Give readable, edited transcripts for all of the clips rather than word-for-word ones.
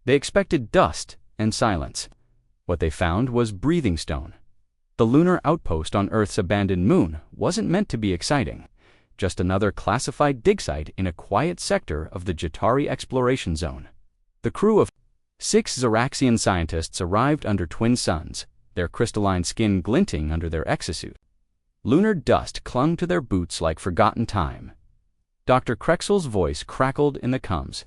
They expected dust and silence. What they found was breathing stone. The lunar outpost on Earth's abandoned moon wasn't meant to be exciting, just another classified dig site in a quiet sector of the Jatari exploration zone. The crew of 6 Xeraxian scientists arrived under twin suns, their crystalline skin glinting under their exosuit. Lunar dust clung to their boots like forgotten time. Dr. Krexel's voice crackled in the coms.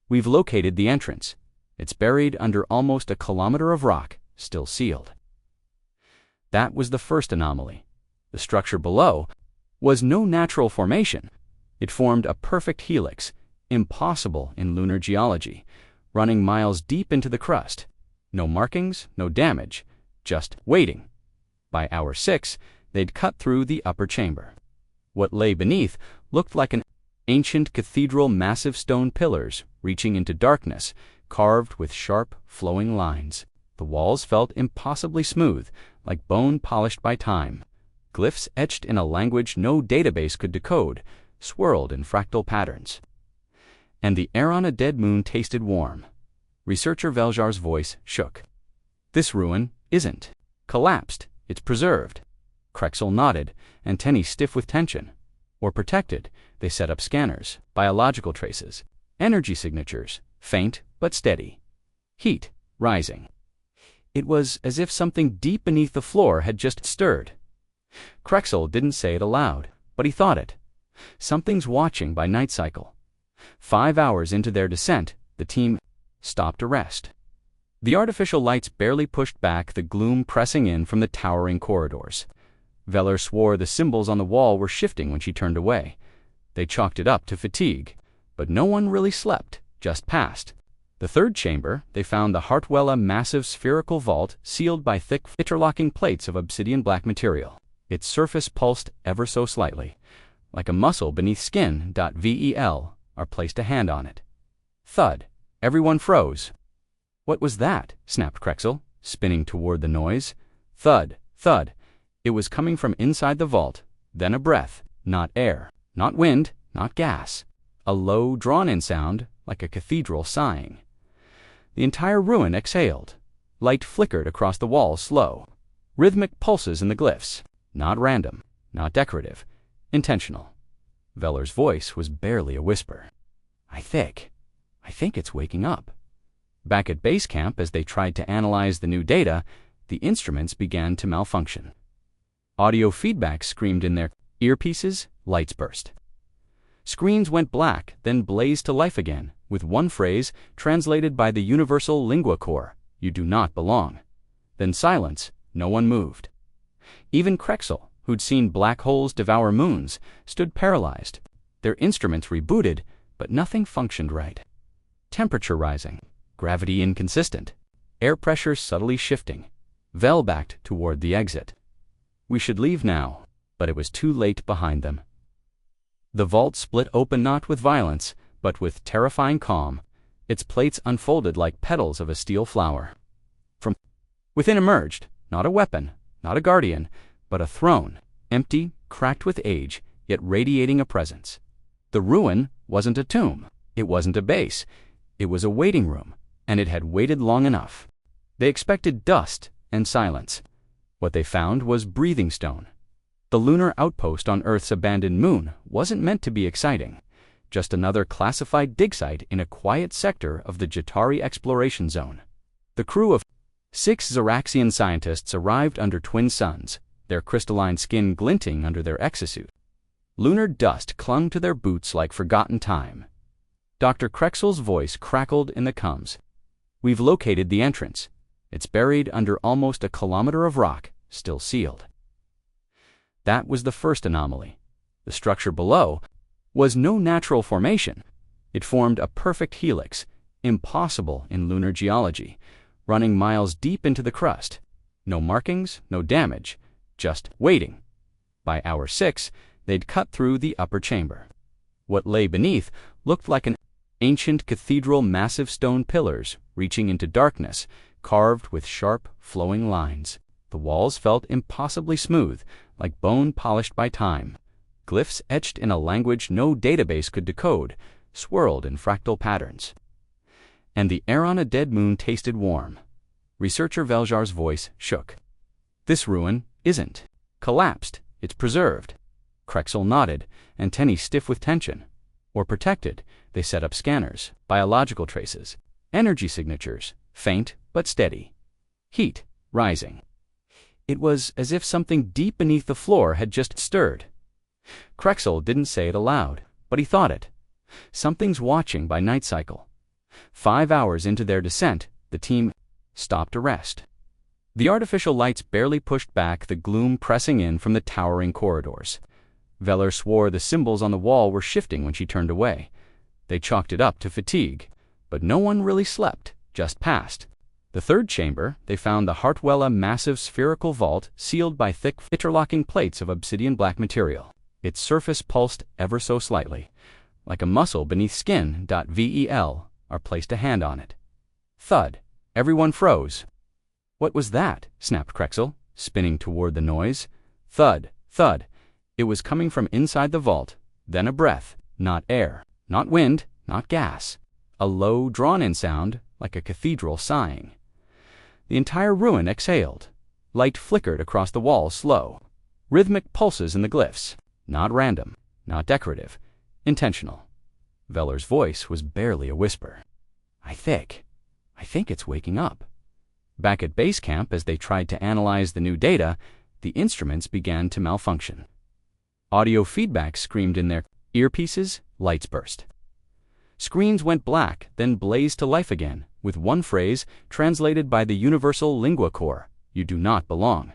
"We've located the entrance. It's buried under almost a kilometer of rock, still sealed." That was the first anomaly. The structure below was no natural formation. It formed a perfect helix, impossible in lunar geology, running miles deep into the crust. No markings, no damage, just waiting. By hour 6, they'd cut through the upper chamber. What lay beneath looked like an ancient cathedral, massive stone pillars reaching into darkness, carved with sharp, flowing lines. The walls felt impossibly smooth, like bone polished by time. Glyphs etched in a language no database could decode, swirled in fractal patterns. And the air on a dead moon tasted warm. Researcher Veljar's voice shook. "This ruin isn't collapsed, it's preserved." Krexel nodded, antennae stiff with tension. "Or protected," they set up scanners, biological traces, energy signatures, faint but steady. Heat rising. It was as if something deep beneath the floor had just stirred. Krexel didn't say it aloud, but he thought it. Something's watching by night cycle. 5 hours into their descent, the team stopped to rest. The artificial lights barely pushed back the gloom pressing in from the towering corridors. Veller swore the symbols on the wall were shifting when she turned away. They chalked it up to fatigue, but no one really slept, just passed. The third chamber, they found the Hartwell, a massive spherical vault sealed by thick interlocking plates of obsidian black material. Its surface pulsed ever so slightly, like a muscle beneath skin. Vel placed a hand on it. Thud. Everyone froze. "What was that?" snapped Krexel, spinning toward the noise. Thud, thud. It was coming from inside the vault, then a breath, not air, not wind, not gas. A low, drawn-in sound, like a cathedral sighing. The entire ruin exhaled. Light flickered across the walls slow. Rhythmic pulses in the glyphs. Not random, not decorative, intentional. Veller's voice was barely a whisper. I think it's waking up." Back at base camp, as they tried to analyze the new data, the instruments began to malfunction. Audio feedback screamed in their earpieces, lights burst. Screens went black, then blazed to life again, with one phrase translated by the universal lingua core, "You do not belong." Then silence, no one moved. Even Krexel, who'd seen black holes devour moons, stood paralyzed. Their instruments rebooted, but nothing functioned right. Temperature rising, gravity inconsistent, air pressure subtly shifting. Vel backed toward the exit. "We should leave now," but it was too late behind them. The vault split open not with violence, but with terrifying calm. Its plates unfolded like petals of a steel flower. From within emerged, not a weapon, not a guardian, but a throne, empty, cracked with age, yet radiating a presence. The ruin wasn't a tomb. It wasn't a base. It was a waiting room, and it had waited long enough. They expected dust and silence. What they found was breathing stone. The lunar outpost on Earth's abandoned moon wasn't meant to be exciting, just another classified dig site in a quiet sector of the Jatari exploration zone. The crew of 6 Xeraxian scientists arrived under twin suns, their crystalline skin glinting under their exosuit. Lunar dust clung to their boots like forgotten time. Dr. Krexel's voice crackled in the coms. "We've located the entrance. It's buried under almost a kilometer of rock, still sealed." That was the first anomaly. The structure below was no natural formation. It formed a perfect helix, impossible in lunar geology, running miles deep into the crust. No markings, no damage, just waiting. By hour 6, they'd cut through the upper chamber. What lay beneath looked like an ancient cathedral, massive stone pillars reaching into darkness, carved with sharp, flowing lines. The walls felt impossibly smooth, like bone polished by time. Glyphs etched in a language no database could decode, swirled in fractal patterns. And the air on a dead moon tasted warm. Researcher Veljar's voice shook. This ruin isn't collapsed, it's preserved. Krexel nodded, antennae stiff with tension. Or protected, they set up scanners, biological traces, energy signatures, faint but steady. Heat, rising. It was as if something deep beneath the floor had just stirred. Krexel didn't say it aloud, but he thought it. Something's watching by night cycle. 5 hours into their descent, the team stopped to rest. The artificial lights barely pushed back the gloom pressing in from the towering corridors. Veller swore the symbols on the wall were shifting when she turned away. They chalked it up to fatigue, but no one really slept, just passed. The third chamber, they found the Hartwella massive spherical vault sealed by thick interlocking plates of obsidian black material. Its surface pulsed ever so slightly, like a muscle beneath skin. Vel placed a hand on it. Thud. Everyone froze. What was that? Snapped Krexel, spinning toward the noise. Thud, thud. It was coming from inside the vault, then a breath, not air, not wind, not gas. A low, drawn-in sound, like a cathedral sighing. The entire ruin exhaled. Light flickered across the walls slow. Rhythmic pulses in the glyphs. Not random, not decorative, intentional. Veller's voice was barely a whisper. I think it's waking up. Back at base camp, as they tried to analyze the new data, the instruments began to malfunction. Audio feedback screamed in their earpieces, lights burst. Screens went black, then blazed to life again, with one phrase translated by the universal lingua core, "You do not belong."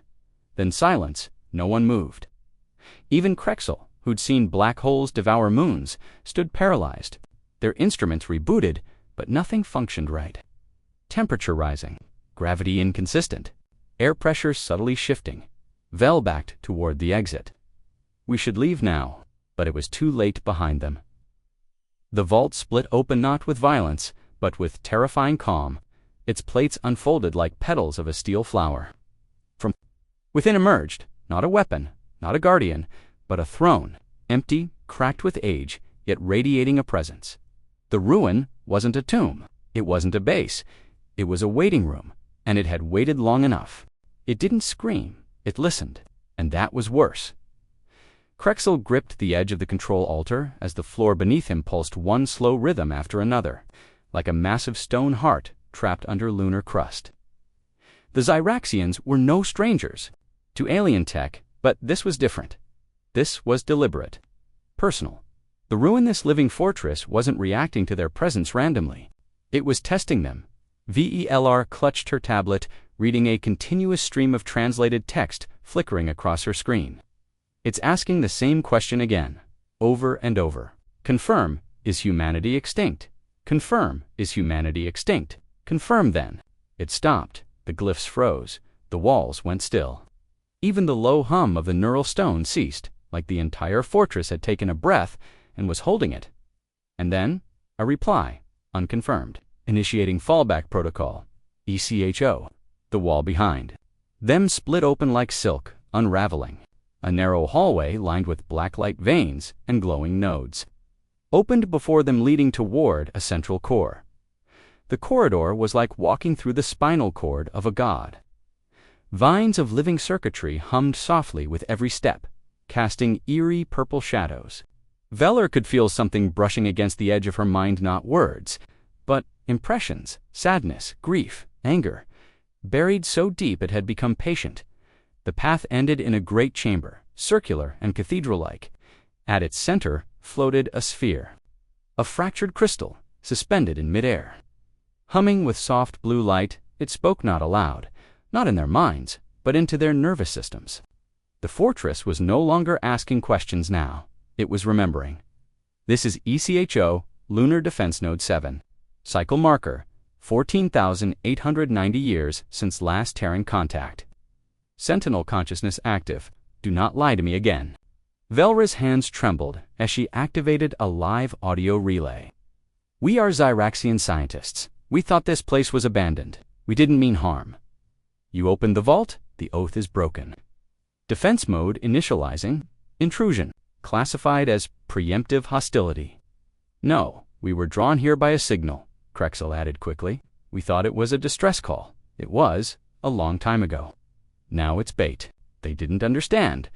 Then silence, no one moved. Even Krexel, who'd seen black holes devour moons, stood paralyzed. Their instruments rebooted, but nothing functioned right. Temperature rising, gravity inconsistent, air pressure subtly shifting. Vel backed toward the exit. We should leave now, but it was too late behind them. The vault split open not with violence, but with terrifying calm. Its plates unfolded like petals of a steel flower. From within emerged, not a weapon, not a guardian, but a throne, empty, cracked with age, yet radiating a presence. The ruin wasn't a tomb, it wasn't a base, it was a waiting room, and it had waited long enough. It didn't scream, it listened, and that was worse. Krexel gripped the edge of the control altar as the floor beneath him pulsed one slow rhythm after another, like a massive stone heart trapped under lunar crust. The Zyraxians were no strangers to alien tech, but this was different. This was deliberate, personal. The ruinous living fortress wasn't reacting to their presence randomly. It was testing them. Velr clutched her tablet, reading a continuous stream of translated text flickering across her screen. It's asking the same question again, over and over. Confirm, is humanity extinct? Confirm, is humanity extinct? Confirm then. It stopped, the glyphs froze, the walls went still. Even the low hum of the neural stone ceased, like the entire fortress had taken a breath and was holding it. And then, a reply, unconfirmed, initiating fallback protocol, ECHO, the wall behind. Them split open like silk, unraveling. A narrow hallway lined with blacklight veins and glowing nodes opened before them, leading toward a central core. The corridor was like walking through the spinal cord of a god. Vines of living circuitry hummed softly with every step, casting eerie purple shadows. Veller could feel something brushing against the edge of her mind, not words, but impressions, sadness, grief, anger, buried so deep it had become patient. The path ended in a great chamber, circular and cathedral-like. At its center floated a sphere, a fractured crystal, suspended in midair. Humming with soft blue light, it spoke not aloud, not in their minds, but into their nervous systems. The fortress was no longer asking questions now. It was remembering. This is ECHO, Lunar Defense Node 7. Cycle marker, 14,890 years since last Terran contact. Sentinel consciousness active. Do not lie to me again. Velra's hands trembled as she activated a live audio relay. We are Zyraxian scientists. We thought this place was abandoned. We didn't mean harm. You opened the vault, the oath is broken. Defense mode initializing. Intrusion. Classified as preemptive hostility. No, we were drawn here by a signal. Krexel added quickly. "We thought it was a distress call. It was, a long time ago. Now it's bait." They didn't understand.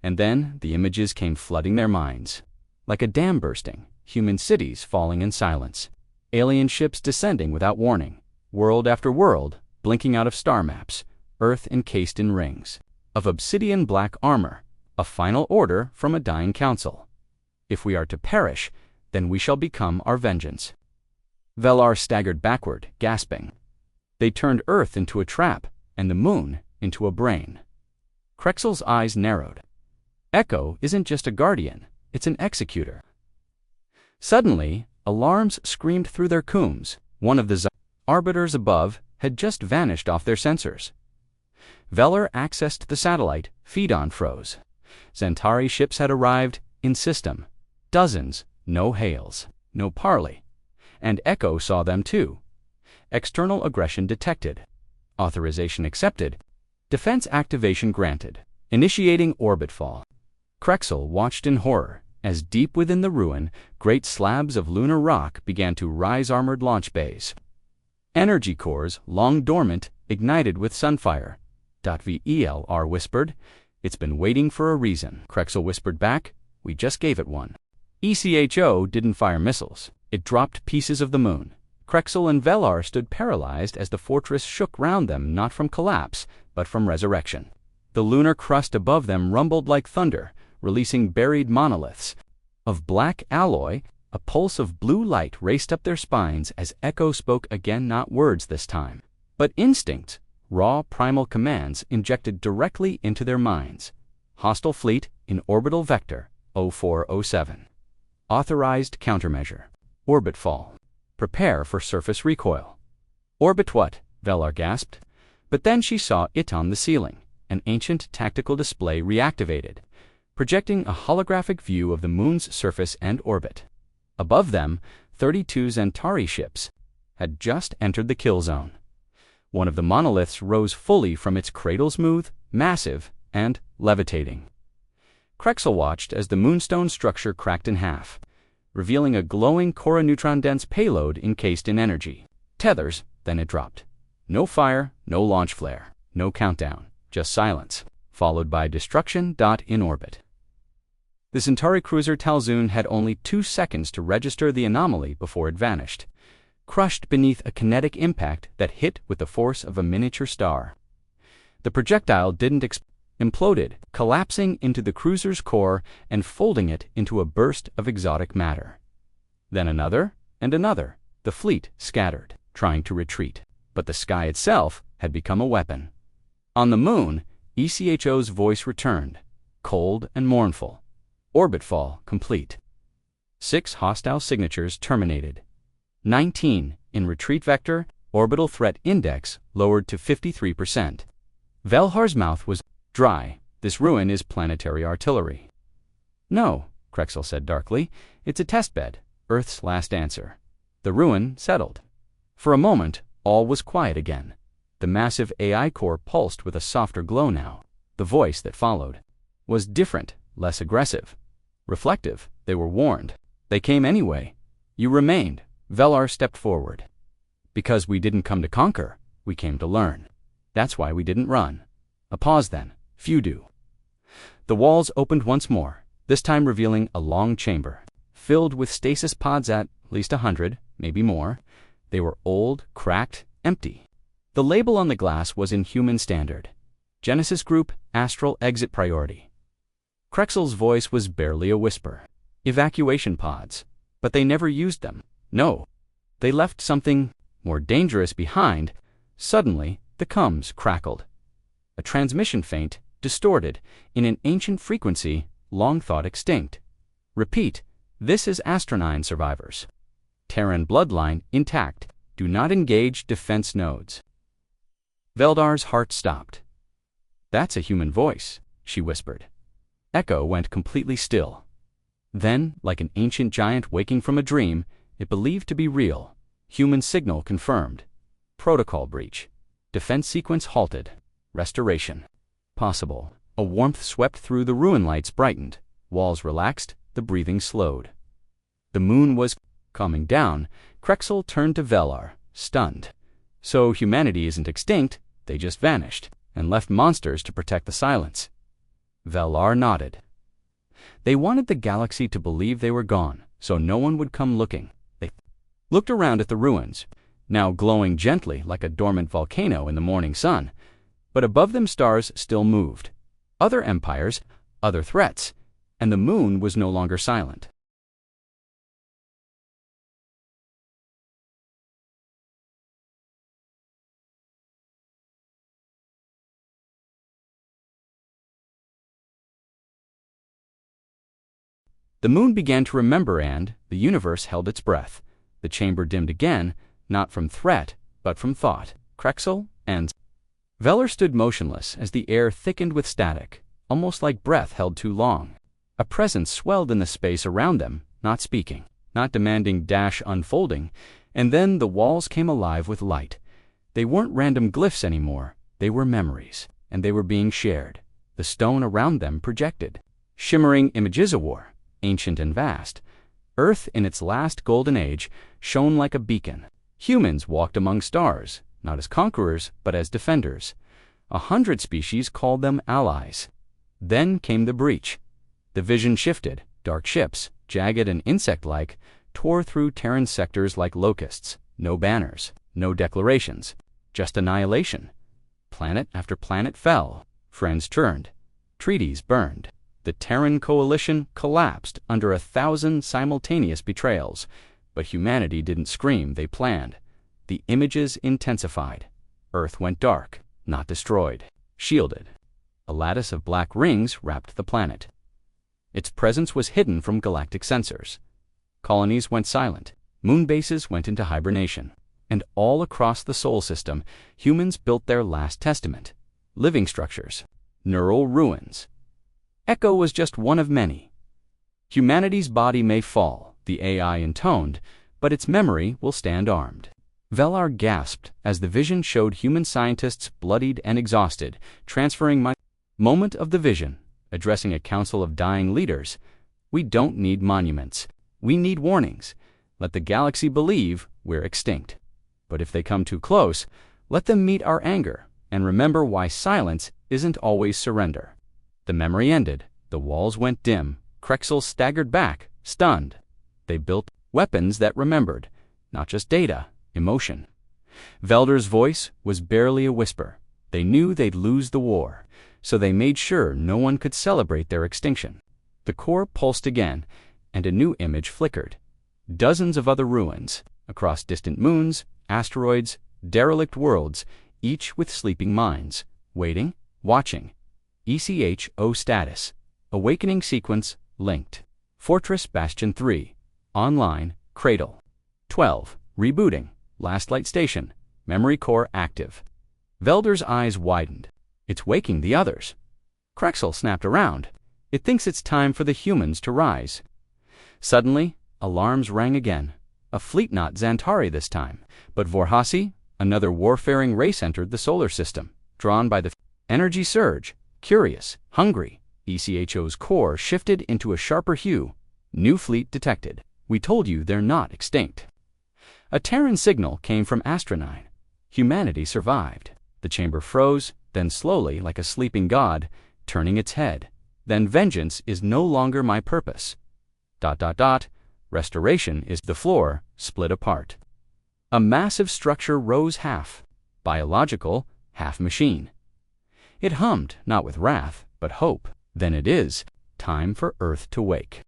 And then the images came flooding their minds. Like a dam bursting, human cities falling in silence, alien ships descending without warning, world after world blinking out of star maps, Earth encased in rings of obsidian black armor, a final order from a dying council. If we are to perish, then we shall become our vengeance. Velar staggered backward, gasping. They turned Earth into a trap, and the moon into a brain. Krexel's eyes narrowed. Echo isn't just a guardian, it's an executor. Suddenly, alarms screamed through their cooms. One of the arbiters above had just vanished off their sensors. Velar accessed the satellite, feed-on froze. Zentari ships had arrived, in system. Dozens, no hails, no parley. And Echo saw them too. External aggression detected. Authorization accepted. Defense activation granted. Initiating orbit fall. Krexel watched in horror as deep within the ruin, great slabs of lunar rock began to rise armored launch bays. Energy cores, long dormant, ignited with sunfire. Velr whispered. "It's been waiting for a reason." Krexel whispered back. "We just gave it one." ECHO didn't fire missiles. It dropped pieces of the moon. Krexel and Velar stood paralyzed as the fortress shook round them, not from collapse, but from resurrection. The lunar crust above them rumbled like thunder, releasing buried monoliths. Of black alloy, a pulse of blue light raced up their spines as Echo spoke again, not words this time, but instincts, raw primal commands injected directly into their minds. Hostile fleet in orbital vector 0407. Authorized countermeasure. Orbit fall. Prepare for surface recoil. Orbit what? Velar gasped. But then she saw it on the ceiling. An ancient tactical display reactivated, projecting a holographic view of the moon's surface and orbit. Above them, 32 Zentari ships had just entered the kill zone. One of the monoliths rose fully from its cradle, smooth, massive, and levitating. Krexel watched as the moonstone structure cracked in half, revealing a glowing core-neutron-dense payload encased in energy. Tethers, then it dropped. No fire, no launch flare, no countdown, just silence, followed by destruction. In orbit. The Centauri cruiser Talzun had only 2 seconds to register the anomaly before it vanished, crushed beneath a kinetic impact that hit with the force of a miniature star. The projectile didn't imploded, collapsing into the cruiser's core and folding it into a burst of exotic matter. Then another, and another. The fleet scattered, trying to retreat. But the sky itself had become a weapon. On the moon, ECHO's voice returned, cold and mournful. Orbit fall complete. 6 hostile signatures terminated. 19 in retreat vector, orbital threat index lowered to 53%. Velhar's mouth was dry. This ruin is planetary artillery. No, Krexel said darkly. It's a testbed, Earth's last answer. The ruin settled. For a moment, all was quiet again. The massive AI core pulsed with a softer glow now. The voice that followed was different, less aggressive. Reflective, they were warned. They came anyway. You remained. Velar stepped forward. Because we didn't come to conquer, we came to learn. That's why we didn't run. A pause then. Few do. The walls opened once more, this time revealing a long chamber, filled with stasis pods at least 100, maybe more. They were old, cracked, empty. The label on the glass was in human standard. Genesis Group, Astral Exit Priority. Krexel's voice was barely a whisper. Evacuation pods. But they never used them. No. They left something more dangerous behind. Suddenly, the comms crackled. A transmission faint, distorted, in an ancient frequency, long thought extinct. Repeat, this is Astronine survivors. Terran bloodline intact. Do not engage defense nodes. Veldar's heart stopped. That's a human voice, she whispered. Echo went completely still. Then, like an ancient giant waking from a dream, it believed to be real. Human signal confirmed. Protocol breach. Defense sequence halted. Restoration. Possible. A warmth swept through the ruin, lights brightened. Walls relaxed, the breathing slowed. The moon was calming down. Krexel turned to Velar, stunned. So humanity isn't extinct, they just vanished, and left monsters to protect the silence. Velar nodded. They wanted the galaxy to believe they were gone, so no one would come looking. They looked around at the ruins, now glowing gently like a dormant volcano in the morning sun. But above them stars still moved. Other empires, other threats, and the moon was no longer silent. The moon began to remember and the universe held its breath. The chamber dimmed again, not from threat, but from thought. Krexel and Velar stood motionless as the air thickened with static, almost like breath held too long. A presence swelled in the space around them, not speaking, not demanding dash unfolding, and then the walls came alive with light. They weren't random glyphs anymore, they were memories, and they were being shared. The stone around them projected. Shimmering images of war, ancient and vast. Earth in its last golden age shone like a beacon. Humans walked among stars, not as conquerors, but as defenders. 100 species called them allies. Then came the breach. The vision shifted. Dark ships, jagged and insect-like, tore through Terran sectors like locusts. No banners, no declarations, just annihilation. Planet after planet fell. Friends turned. Treaties burned. The Terran coalition collapsed under 1,000 simultaneous betrayals. But humanity didn't scream, they planned. The images intensified. Earth went dark, not destroyed, shielded. A lattice of black rings wrapped the planet. Its presence was hidden from galactic sensors. Colonies went silent. Moon bases went into hibernation. And all across the Sol system, humans built their last testament. Living structures. Neural ruins. Echo was just one of many. Humanity's body may fall, the AI intoned, but its memory will stand armed. Velar gasped as the vision showed human scientists bloodied and exhausted, transferring my moment of the vision, addressing a council of dying leaders. We don't need monuments. We need warnings. Let the galaxy believe we're extinct. But if they come too close, let them meet our anger and remember why silence isn't always surrender. The memory ended. The walls went dim. Krexel staggered back, stunned. They built weapons that remembered, not just data, emotion. Velder's voice was barely a whisper. They knew they'd lose the war, so they made sure no one could celebrate their extinction. The core pulsed again, and a new image flickered. Dozens of other ruins, across distant moons, asteroids, derelict worlds, each with sleeping minds, waiting, watching. ECHO status. Awakening sequence linked. Fortress Bastion 3. Online, Cradle. 12. Rebooting. Last light station. Memory core active. Velder's eyes widened. It's waking the others. Krexel snapped around. It thinks it's time for the humans to rise. Suddenly, alarms rang again. A fleet, not Xantari this time, but Vorhasi, another warfaring race, entered the solar system, drawn by the energy surge. Curious, hungry, ECHO's core shifted into a sharper hue. New fleet detected. We told you they're not extinct. A Terran signal came from Astronine. Humanity survived. The chamber froze, then slowly, like a sleeping god, turning its head. Then vengeance is no longer my purpose. ... Restoration is the floor, split apart. A massive structure rose half. Biological, half machine. It hummed, not with wrath, but hope. Then it is time for Earth to wake.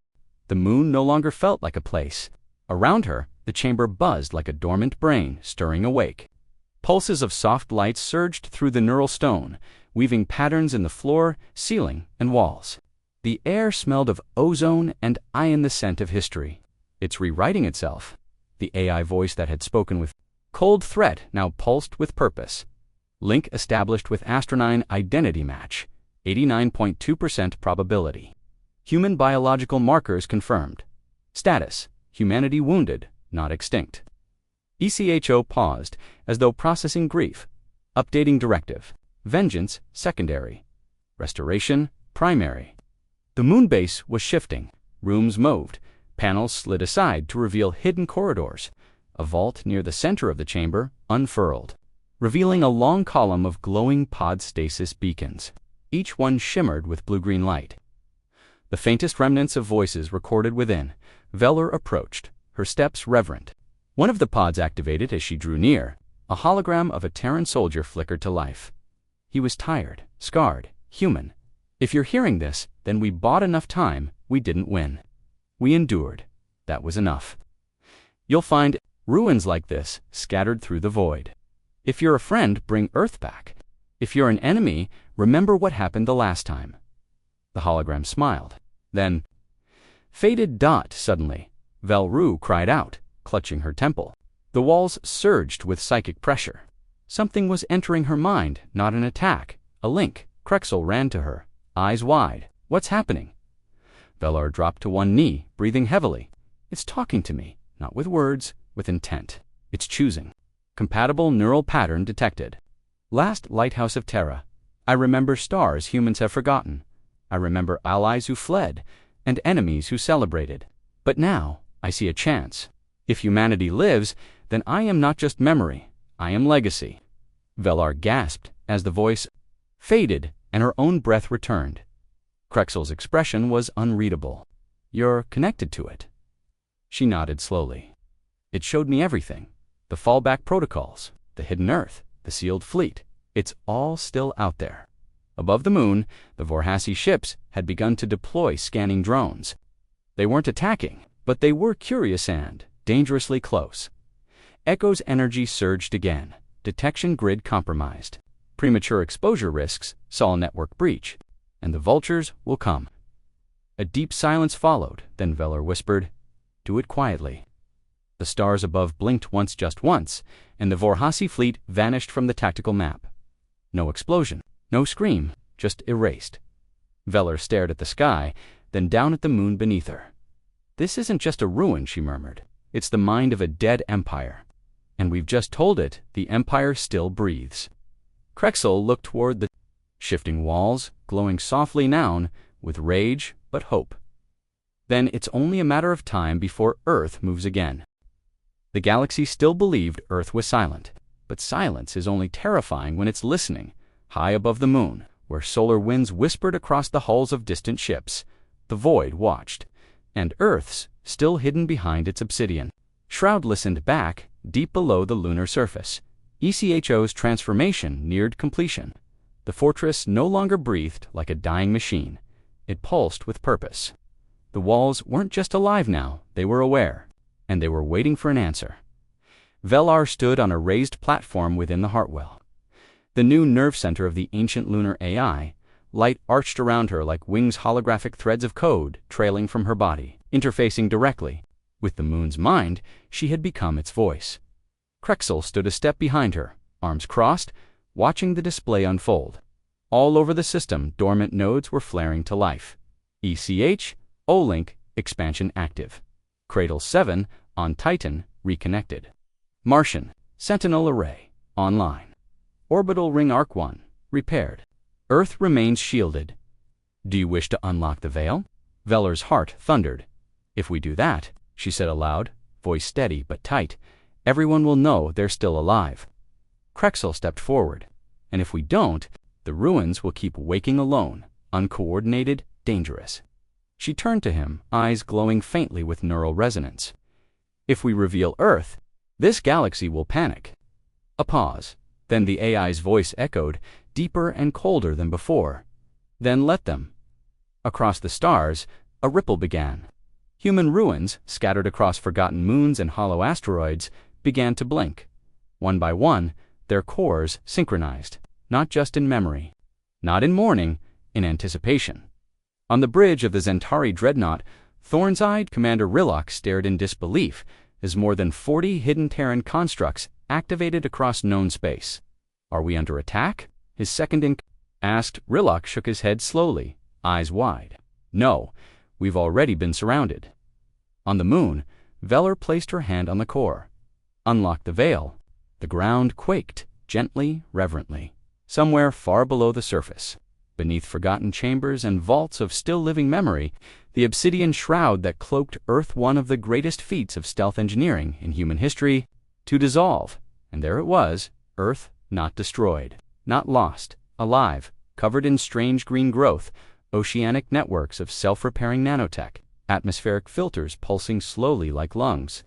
The moon no longer felt like a place. Around her, the chamber buzzed like a dormant brain stirring awake. Pulses of soft light surged through the neural stone, weaving patterns in the floor, ceiling, and walls. The air smelled of ozone and iron, the scent of history. It's rewriting itself. The AI voice that had spoken with cold threat now pulsed with purpose. Link established with Astronine identity match. 89.2% probability. Human biological markers confirmed. Status: humanity wounded, not extinct. ECHO paused, as though processing grief. Updating directive. Vengeance, secondary. Restoration, primary. The moon base was shifting. Rooms moved. Panels slid aside to reveal hidden corridors. A vault near the center of the chamber unfurled, revealing a long column of glowing pod stasis beacons. Each one shimmered with blue-green light. The faintest remnants of voices recorded within. Velar approached, her steps reverent. One of the pods activated as she drew near. A hologram of a Terran soldier flickered to life. He was tired, scarred, human. If you're hearing this, then we bought enough time. We didn't win. We endured. That was enough. You'll find ruins like this scattered through the void. If you're a friend, bring Earth back. If you're an enemy, remember what happened the last time. The hologram smiled. Then, faded. Suddenly, Velru cried out, clutching her temple. The walls surged with psychic pressure. Something was entering her mind, not an attack, a link. Krexel ran to her, eyes wide. What's happening? Velar dropped to one knee, breathing heavily. It's talking to me, not with words, with intent. It's choosing. Compatible neural pattern detected. Last lighthouse of Terra. I remember stars humans have forgotten. I remember allies who fled, and enemies who celebrated. But now, I see a chance. If humanity lives, then I am not just memory, I am legacy. Velar gasped as the voice faded and her own breath returned. Krexel's expression was unreadable. You're connected to it. She nodded slowly. It showed me everything. The fallback protocols, the hidden Earth, the sealed fleet. It's all still out there. Above the moon, the Vorhasi ships had begun to deploy scanning drones. They weren't attacking, but they were curious and dangerously close. Echo's energy surged again. Detection grid compromised. Premature exposure risks saw a network breach, and the vultures will come. A deep silence followed, then Velar whispered, "Do it quietly." The stars above blinked once, just once, and the Vorhasi fleet vanished from the tactical map. No explosion, no scream, just erased. Velar stared at the sky, then down at the moon beneath her. This isn't just a ruin, she murmured. It's the mind of a dead empire. And we've just told it, the empire still breathes. Krexel looked toward the shifting walls, glowing softly now, with rage but hope. Then it's only a matter of time before Earth moves again. The galaxy still believed Earth was silent, but silence is only terrifying when it's listening. High above the moon, where solar winds whispered across the hulls of distant ships, the void watched, and Earth's still hidden behind its obsidian. Shroud listened back, deep below the lunar surface. ECHO's transformation neared completion. The fortress no longer breathed like a dying machine. It pulsed with purpose. The walls weren't just alive now, they were aware, and they were waiting for an answer. Velar stood on a raised platform within the Heartwell. The new nerve center of the ancient lunar AI, light arched around her like wings, holographic threads of code trailing from her body, interfacing directly. With the moon's mind, she had become its voice. Krexel stood a step behind her, arms crossed, watching the display unfold. All over the system, dormant nodes were flaring to life. ECH, O-Link, expansion active. Cradle 7, on Titan, reconnected. Martian, Sentinel Array, online. Orbital Ring Arc 1, repaired. Earth remains shielded. Do you wish to unlock the veil? Velar's heart thundered. If we do that, she said aloud, voice steady but tight, everyone will know they're still alive. Krexel stepped forward. And if we don't, the ruins will keep waking alone, uncoordinated, dangerous. She turned to him, eyes glowing faintly with neural resonance. If we reveal Earth, this galaxy will panic. A pause. Then the AI's voice echoed, deeper and colder than before. Then let them. Across the stars, a ripple began. Human ruins, scattered across forgotten moons and hollow asteroids, began to blink. One by one, their cores synchronized, not just in memory, not in mourning, in anticipation. On the bridge of the Zentari dreadnought, Thorns-eyed Commander Rillock stared in disbelief as more than 40 hidden Terran constructs activated across known space. Are we under attack? His second asked. Rillock shook his head slowly, eyes wide. No, we've already been surrounded. On the moon, Velar placed her hand on the core. Unlocked the veil. The ground quaked, gently, reverently. Somewhere far below the surface, beneath forgotten chambers and vaults of still-living memory, the obsidian shroud that cloaked Earth, one of the greatest feats of stealth engineering in human history, to dissolve. And there it was, Earth, not destroyed, not lost, alive, covered in strange green growth, oceanic networks of self-repairing nanotech, atmospheric filters pulsing slowly like lungs.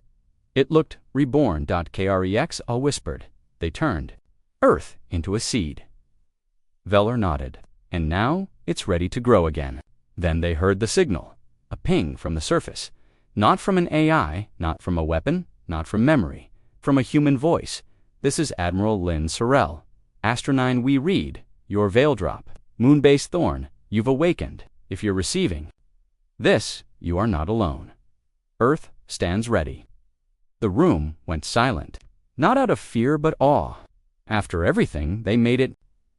It looked reborn. Krex all whispered. They turned Earth into a seed. Velar nodded. And now it's ready to grow again. Then they heard the signal, a ping from the surface. Not from an AI, not from a weapon, not from memory, from a human voice. This is Admiral Lynn Sorel. Astronine, we read, your veil drop. Moonbase Thorn, you've awakened. If you're receiving this, you are not alone. Earth stands ready. The room went silent, not out of fear but awe. After everything, they made it.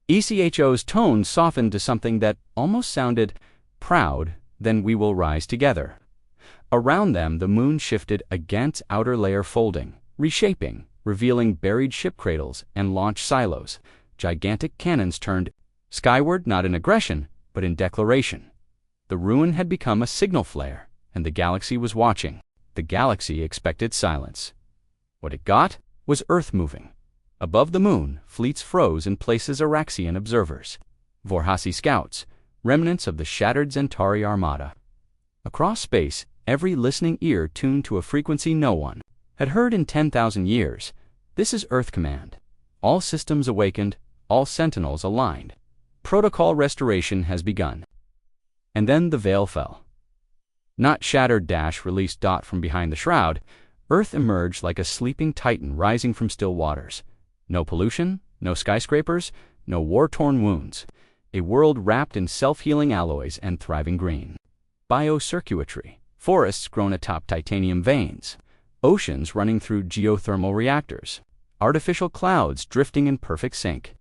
ECHO's tone softened to something that almost sounded proud. Then we will rise together. Around them, the moon shifted against outer layer folding, reshaping, revealing buried ship cradles and launch silos. Gigantic cannons turned skyward, not in aggression, but in declaration. The ruin had become a signal flare, and the galaxy was watching. The galaxy expected silence. What it got was Earth moving. Above the moon, fleets froze in places. Araxian observers, Vorhasi scouts, remnants of the shattered Centauri armada. Across space, every listening ear tuned to a frequency no one had heard in 10,000 years. This is Earth Command. All systems awakened, all sentinels aligned. Protocol restoration has begun. And then the veil fell. Not shattered. Released. From behind the shroud, Earth emerged like a sleeping titan rising from still waters. No pollution, no skyscrapers, no war-torn wounds. A world wrapped in self-healing alloys and thriving green. Biocircuitry, forests grown atop titanium veins, oceans running through geothermal reactors, artificial clouds drifting in perfect sync.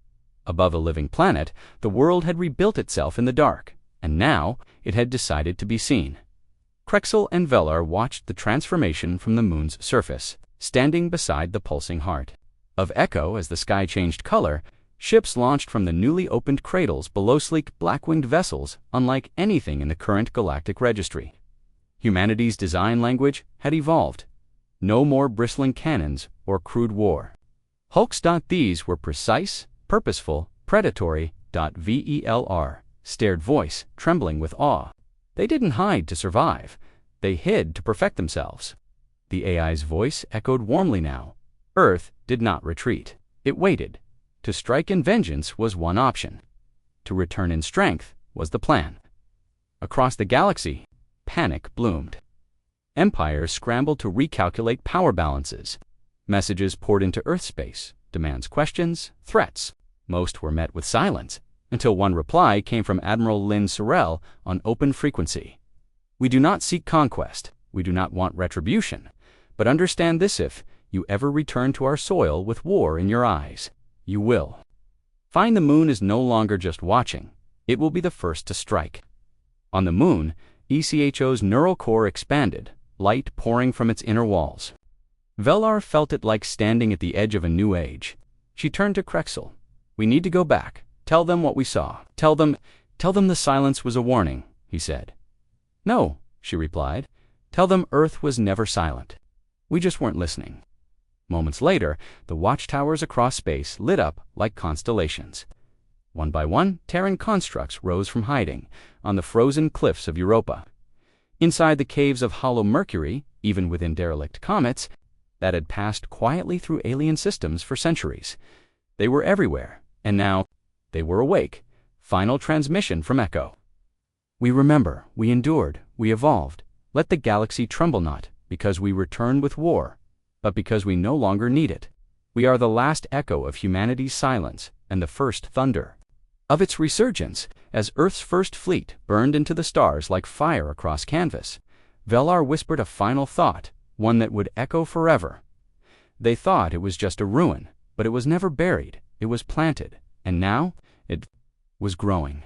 Above a living planet, the world had rebuilt itself in the dark, and now it had decided to be seen. Krexel and Velar watched the transformation from the moon's surface, standing beside the pulsing heart of Echo. As the sky changed color, ships launched from the newly opened cradles below, sleek black-winged vessels unlike anything in the current galactic registry. Humanity's design language had evolved. No more bristling cannons or crude war. Hulks. These were precise, purposeful, predatory. Velar stared, voice trembling with awe. They didn't hide to survive. They hid to perfect themselves. The AI's voice echoed warmly now. Earth did not retreat. It waited. To strike in vengeance was one option. To return in strength was the plan. Across the galaxy, panic bloomed. Empires scrambled to recalculate power balances. Messages poured into Earth space, demands, questions, threats. Most were met with silence, until one reply came from Admiral Lynn Sorel on open frequency. We do not seek conquest. We do not want retribution. But understand this: if you ever return to our soil with war in your eyes, you will find the moon is no longer just watching. It will be the first to strike. On the moon, ECHO's neural core expanded, light pouring from its inner walls. Velar felt it like standing at the edge of a new age. She turned to Krexel. We need to go back. Tell them what we saw. Tell them the silence was a warning, he said. No, she replied. Tell them Earth was never silent. We just weren't listening. Moments later, the watchtowers across space lit up like constellations. One by one, Terran constructs rose from hiding on the frozen cliffs of Europa. Inside the caves of hollow Mercury, even within derelict comets that had passed quietly through alien systems for centuries. They were everywhere, and now they were awake. Final transmission from Echo. We remember, we endured, we evolved. Let the galaxy tremble, not because we return with war, but because we no longer need it. We are the last echo of humanity's silence and the first thunder of its resurgence. As Earth's first fleet burned into the stars like fire across canvas, Velar whispered a final thought, one that would echo forever. They thought it was just a ruin, but it was never buried. It was planted, and now it was growing.